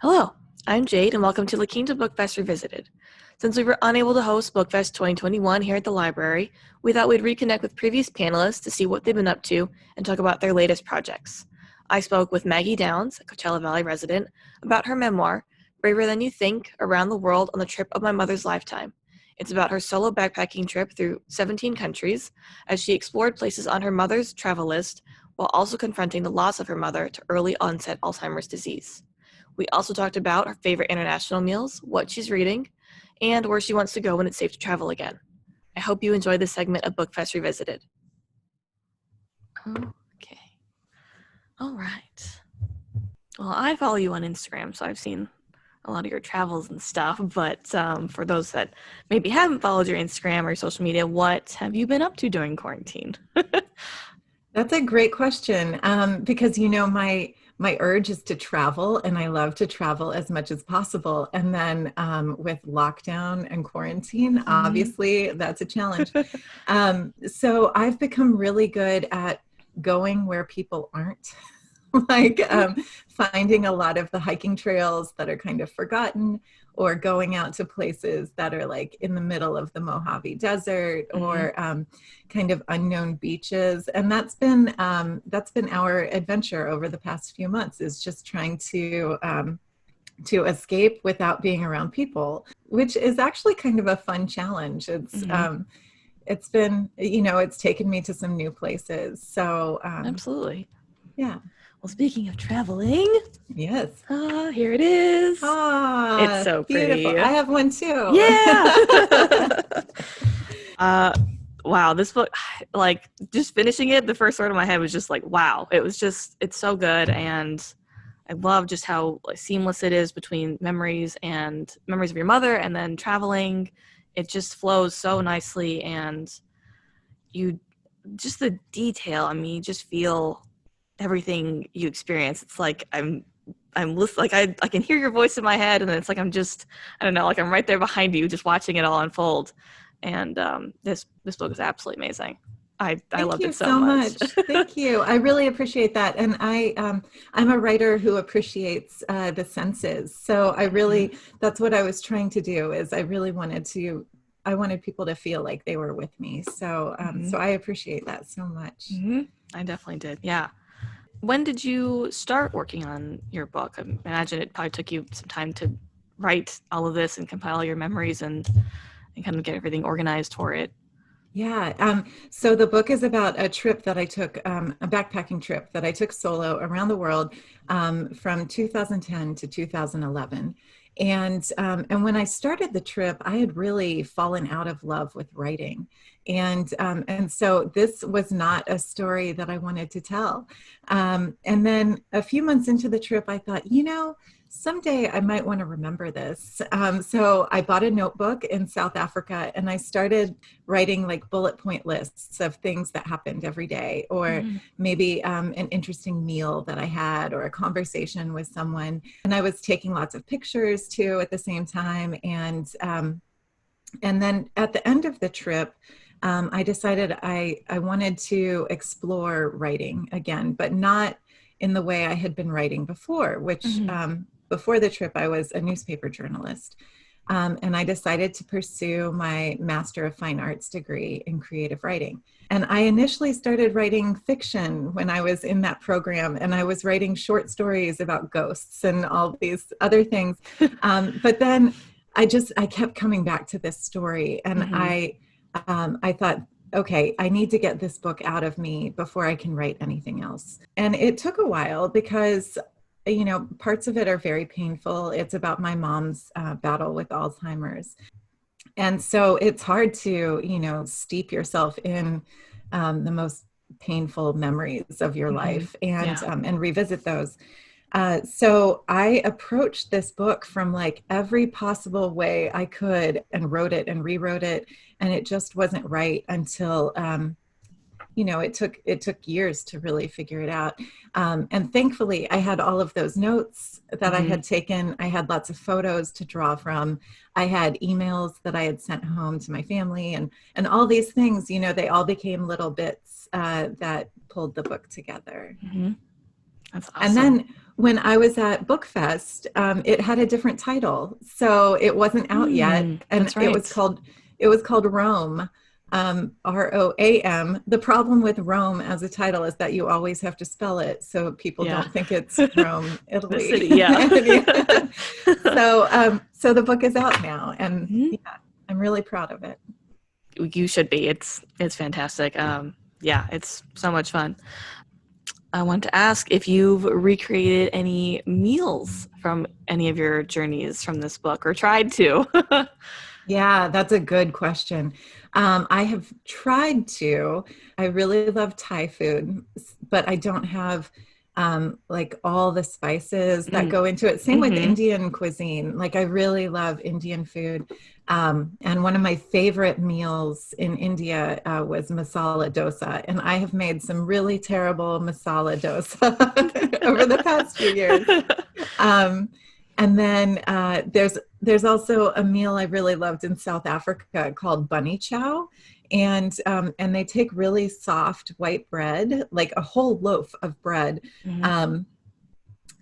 Hello, I'm Jade, and welcome to La Quinta Book Fest Revisited. Since we were unable to host Book Fest 2021 here at the library, we thought we'd reconnect with previous panelists to see what they've been up to and talk about their latest projects. I spoke with Maggie Downs, a Coachella Valley resident, about her memoir, Braver Than You Think, Around the World on the Trip of My Mother's Lifetime. It's about her solo backpacking trip through 17 countries as she explored places on her mother's travel list while also confronting the loss of her mother to early onset Alzheimer's disease. We also talked about her favorite international meals, what she's reading, and where she wants to go when it's safe to travel again. I hope you enjoyed this segment of BookFest Revisited. Okay. All right. Well, I follow you on Instagram, so I've seen a lot of your travels and stuff, but for those that maybe haven't followed your Instagram or your social media, what have you been up to during quarantine? That's a great question because, my urge is to travel, and I love to travel as much as possible. And then with lockdown and quarantine, obviously that's a challenge. So I've become really good at going where people aren't. like finding a lot of the hiking trails that are kind of forgotten, or going out to places that are like in the middle of the Mojave Desert, or kind of unknown beaches. And that's been our adventure over the past few months, is just trying to escape without being around people, which is actually kind of a fun challenge. It's been, it's taken me to some new places. So Absolutely. Yeah. Well, speaking of traveling, yes. Here it is. It's so beautiful. pretty. I have one too. Yeah. Wow, this book, like, just finishing it, the first word in my head was just like, wow. It's so good, and I love just how seamless it is between memories of your mother and then traveling. It just flows so nicely, and just the detail, you just feel everything you experience. It's like I'm listening, like I can hear your voice in my head, and it's like I'm right there behind you, just watching it all unfold. And this book is absolutely amazing. I loved it so much. Thank you. I really appreciate that. And I'm a writer who appreciates the senses. So that's what I was trying to do. Is I wanted people to feel like they were with me. So so I appreciate that so much. I definitely did. Yeah. When did you start working on your book? I imagine it probably took you some time to write all of this and compile your memories and kind of get everything organized for it. Yeah. So the book is about a trip that I took, a backpacking trip that I took solo around the world from 2010 to 2011. And when I started the trip, I had really fallen out of love with writing. And so this was not a story that I wanted to tell. And then a few months into the trip, I thought, someday I might want to remember this. So I bought a notebook in South Africa, and I started writing like bullet point lists of things that happened every day, or maybe an interesting meal that I had, or a conversation with someone. And I was taking lots of pictures too at the same time. And then at the end of the trip, I decided I wanted to explore writing again, but not in the way I had been writing before, which before the trip, I was a newspaper journalist. And I decided to pursue my Master of Fine Arts degree in creative writing. And I initially started writing fiction when I was in that program, and I was writing short stories about ghosts and all these other things. But then I kept coming back to this story, and I thought, okay, I need to get this book out of me before I can write anything else. And it took a while because parts of it are very painful. It's about my mom's battle with Alzheimer's. And so it's hard to, steep yourself in the most painful memories of your life and revisit those. So I approached this book from like every possible way I could, and wrote it and rewrote it. And it just wasn't right until it took years to really figure it out. And thankfully, I had all of those notes that I had taken. I had lots of photos to draw from. I had emails that I had sent home to my family, and all these things, they all became little bits that pulled the book together. That's awesome. And then when I was at Bookfest, it had a different title, so it wasn't out yet, and That's right. it was called Rome, Roam. The problem with Rome as a title is that you always have to spell it so people Yeah. don't think it's Rome, The Italy. city, yeah. Yeah. So the book is out now, and Mhm. yeah, I'm really proud of it. You should be. It's fantastic. Yeah, it's so much fun. I want to ask if you've recreated any meals from any of your journeys from this book or tried to. Yeah, that's a good question. I have tried to. I really love Thai food, but I don't have like all the spices that Mm. go into it. Same with Mm-hmm. Indian cuisine. Like I really love Indian food. And one of my favorite meals in India was masala dosa. And I have made some really terrible masala dosa over the past few years. Um, and then there's also a meal I really loved in South Africa called bunny chow, and they take really soft white bread, like a whole loaf of bread, Mhm. um,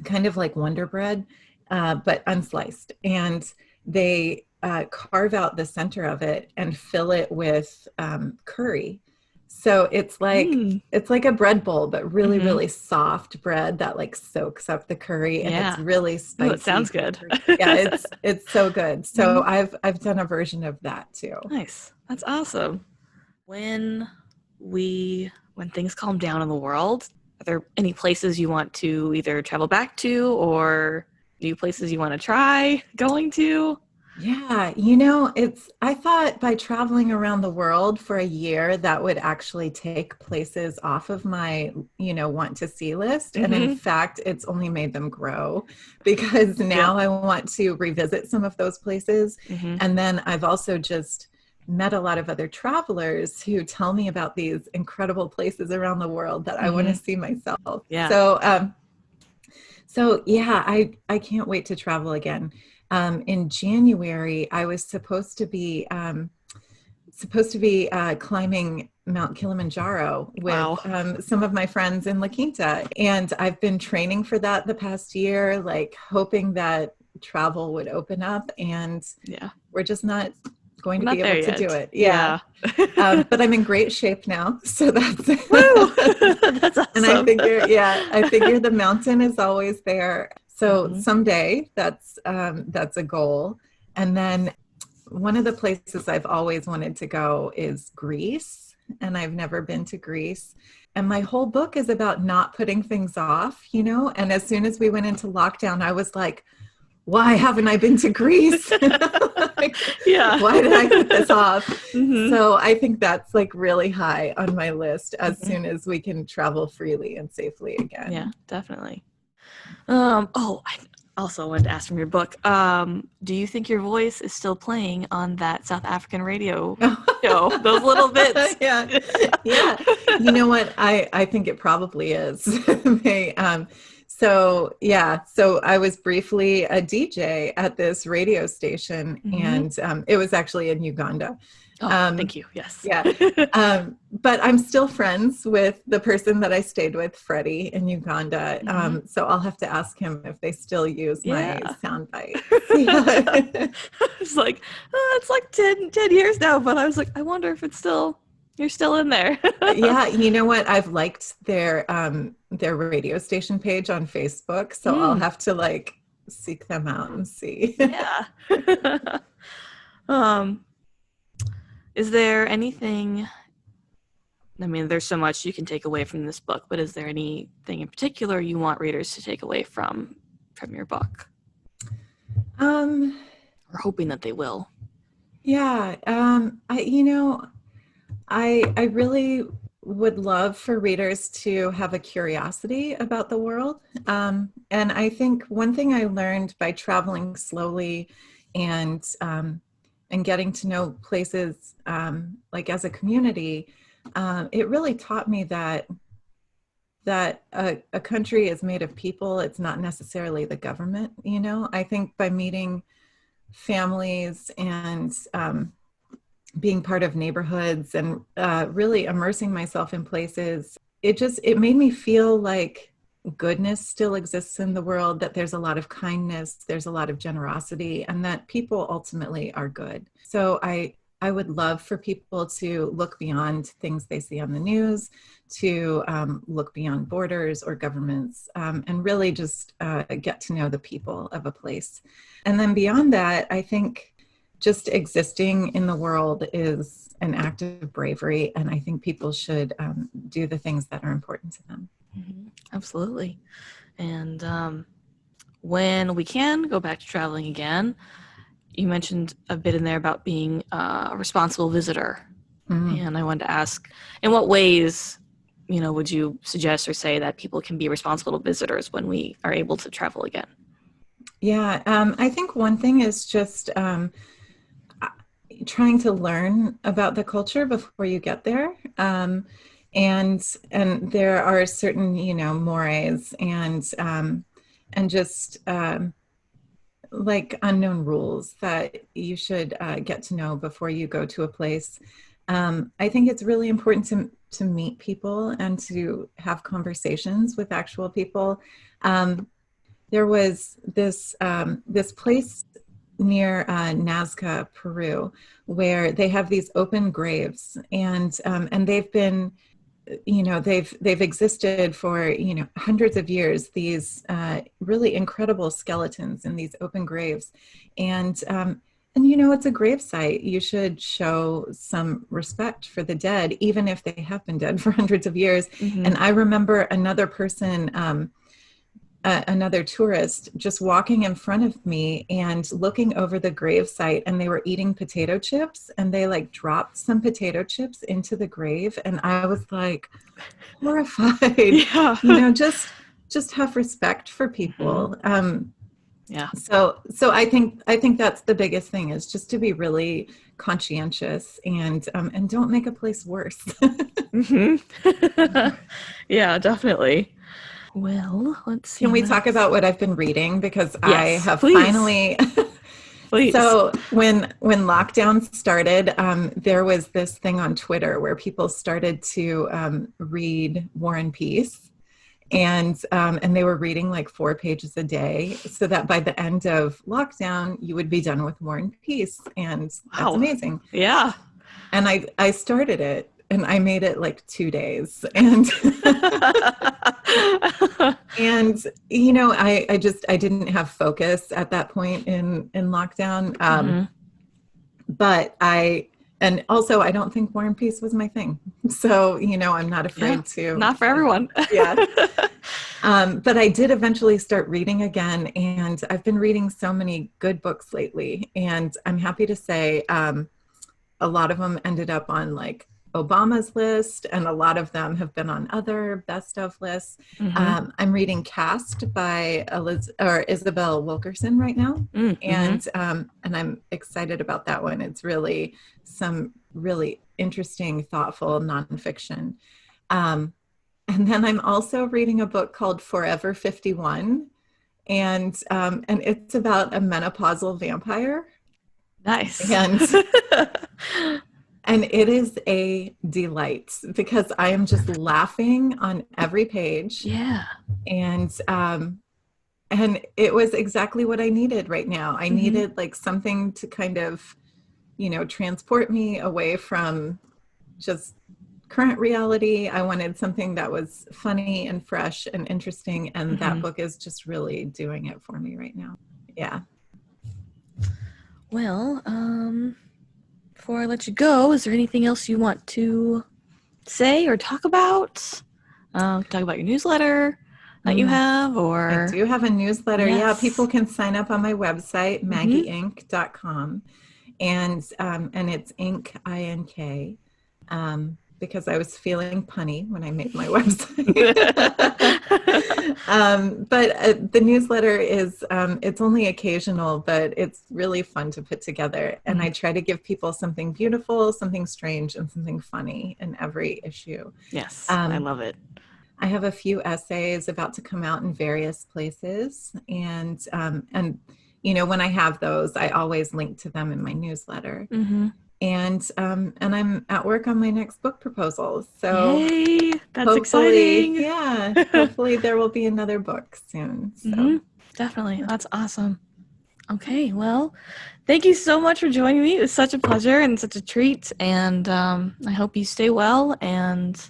kind of like Wonder Bread, but unsliced, and they carve out the center of it and fill it with curry. So Mm. it's like a bread bowl, but really, Mhm. really soft bread that like soaks up the curry, and it's Yeah. really Oh, it spicy sounds good. flavored. Yeah, it's so good. So Mhm. I've done a version of that too. Nice. That's awesome. When when things calm down in the world, are there any places you want to either travel back to or new places you want to try going to? Yeah, I thought by traveling around the world for a year, that would actually take places off of my, want to see list. And in Mm-hmm. fact, it's only made them grow because Yep. now I want to revisit some of those places. Mm-hmm. And then I've also just met a lot of other travelers who tell me about these incredible places around the world that I want to Mm-hmm. see myself. Yeah. So yeah, I can't wait to travel again. In January, I was supposed to be climbing Mount Kilimanjaro with Wow. some of my friends in La Quinta, and I've been training for that the past year, like hoping that travel would open up, and Yeah. we're just not going We're to not be there able to do yet. it. Yeah. Yeah. But I'm in great shape now, so that's Woo! That's and awesome. I figure the mountain is always there. So Mm-hmm. someday that's a goal. And then one of the places I've always wanted to go is Greece, and I've never been to Greece. And my whole book is about not putting things off, And as soon as we went into lockdown, I was like, why haven't I been to Greece? Like, Yeah. why did I put this off? Mm-hmm. So I think that's like really high on my list as Mm-hmm. soon as we can travel freely and safely Yeah, again. definitely. I also wanted to ask from your book. Do you think your voice is still playing on that South African radio show? Those little bits. Yeah. Yeah. You know what? I think it probably is. They, so yeah, so I was briefly a DJ at this radio station, Mm-hmm. and it was actually in Uganda. Oh, Um, thank you. Yes. yeah. But I'm still friends with the person that I stayed with, Freddie, in Uganda. Mm-hmm. So I'll have to ask him if they still use my Yeah. sound bites. Yeah. It's like, it's like 10 years now, but I was like, I wonder if you're still in there. Yeah, you know what? I've liked their radio station page on Facebook, so I'll Mm, have to like seek them out and see. yeah. um, is there anything, I mean, there's so much you can take away from this book, but is there anything in particular you want readers to take away from your book? Um, Or hoping that they will. yeah, I really would love for readers to have a curiosity about the world. And I think one thing I learned by traveling slowly and and getting to know places like as a community, it really taught me that a country is made of people. It's not necessarily the government. I think by meeting families and being part of neighborhoods and really immersing myself in places, it made me feel like goodness still exists in the world, that there's a lot of kindness, there's a lot of generosity, and that people ultimately are good. So I would love for people to look beyond things they see on the news, to look beyond borders or governments, and really just get to know the people of a place. And then beyond that, I think just existing in the world is an act of bravery, and I think people should do the things that are important to them. Mm-hmm. Absolutely. And when we can go back to traveling again, you mentioned a bit in there about being a responsible visitor. Mm. And I wanted to ask, in what ways, would you suggest or say that people can be responsible visitors when we are able to travel again? Yeah, I think one thing is just trying to learn about the culture before you get there. And there are certain, mores and just like unknown rules that you should get to know before you go to a place. I think it's really important to meet people and to have conversations with actual people. There was this place near Nazca, Peru, where they have these open graves, and they've been, they've existed for hundreds of years. These really incredible skeletons in these open graves, and it's a grave site. You should show some respect for the dead, even if they have been dead for hundreds of years. Mm-hmm. And I remember another person. Another tourist just walking in front of me and looking over the grave site, and they were eating potato chips, and they like dropped some potato chips into the grave, and I was like horrified. Yeah. Just have respect for people. Mm-hmm. Yeah. So I think that's the biggest thing, is just to be really conscientious and don't make a place worse. Mm-hmm. Yeah, definitely. Well, let's see. Can we talk about what I've been reading? Because I Yes, have please. finally. Please. So when lockdown started, there was this thing on Twitter where people started to read War and Peace, and they were reading like 4 pages a day, so that by the end of lockdown, you would be done with War and Peace, and that's amazing. Yeah. And I started it, and I made it like 2 days, and and I didn't have focus at that point in lockdown. But and also I don't think War and Peace was my thing, so I'm not afraid to. Not for everyone. Yeah. But I did eventually start reading again, and I've been reading so many good books lately, and I'm happy to say a lot of them ended up on like Obama's list, and a lot of them have been on other best of lists. Mm-hmm. I'm reading Cast by Isabel Wilkerson right now, and I'm excited about that one. It's really some really interesting, thoughtful nonfiction. And then I'm also reading a book called Forever 51, and it's about a menopausal vampire. Nice. And it is a delight, because I am just laughing on every page. Yeah. And it was exactly what I needed right now. I needed like something to kind of, transport me away from just current reality. I wanted something that was funny and fresh and interesting. And that book is just really doing it for me right now. Yeah. Well, before I let you go, is there anything else you want to say or talk about? Talk about your newsletter that you have, or... I do have a newsletter. Yes. Yeah, people can sign up on my website, maggieinc.com. And it's Inc, I-N-K, because I was feeling punny when I made my website. But the newsletter is, it's only occasional, but it's really fun to put together. And I try to give people something beautiful, something strange, and something funny in every issue. Yes, I love it. I have a few essays about to come out in various places. And when I have those, I always link to them in my newsletter. And I'm at work on my next book proposal. So Yay! That's hopefully, exciting. yeah, hopefully there will be another book soon. Mm-hmm. So Definitely. yeah. That's awesome. Okay, well, thank you so much for joining me. It was such a pleasure and such a treat. And I hope you stay well. And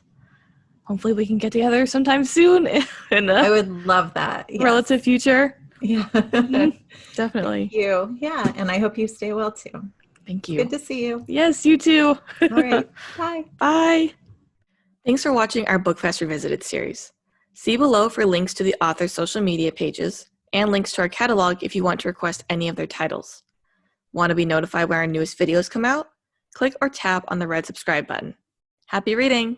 hopefully we can get together sometime soon in the I would love that. Yes. relative future. Yeah. Mm-hmm. Thank Definitely. you. Yeah. And I hope you stay well too. Thank It's good you. to see you. Yes, you too. All right. Bye. Bye. Thanks for watching our BookFest Revisited series. See below for links to the author's social media pages and links to our catalog if you want to request any of their titles. Want to be notified when our newest videos come out? Click or tap on the red subscribe button. Happy reading!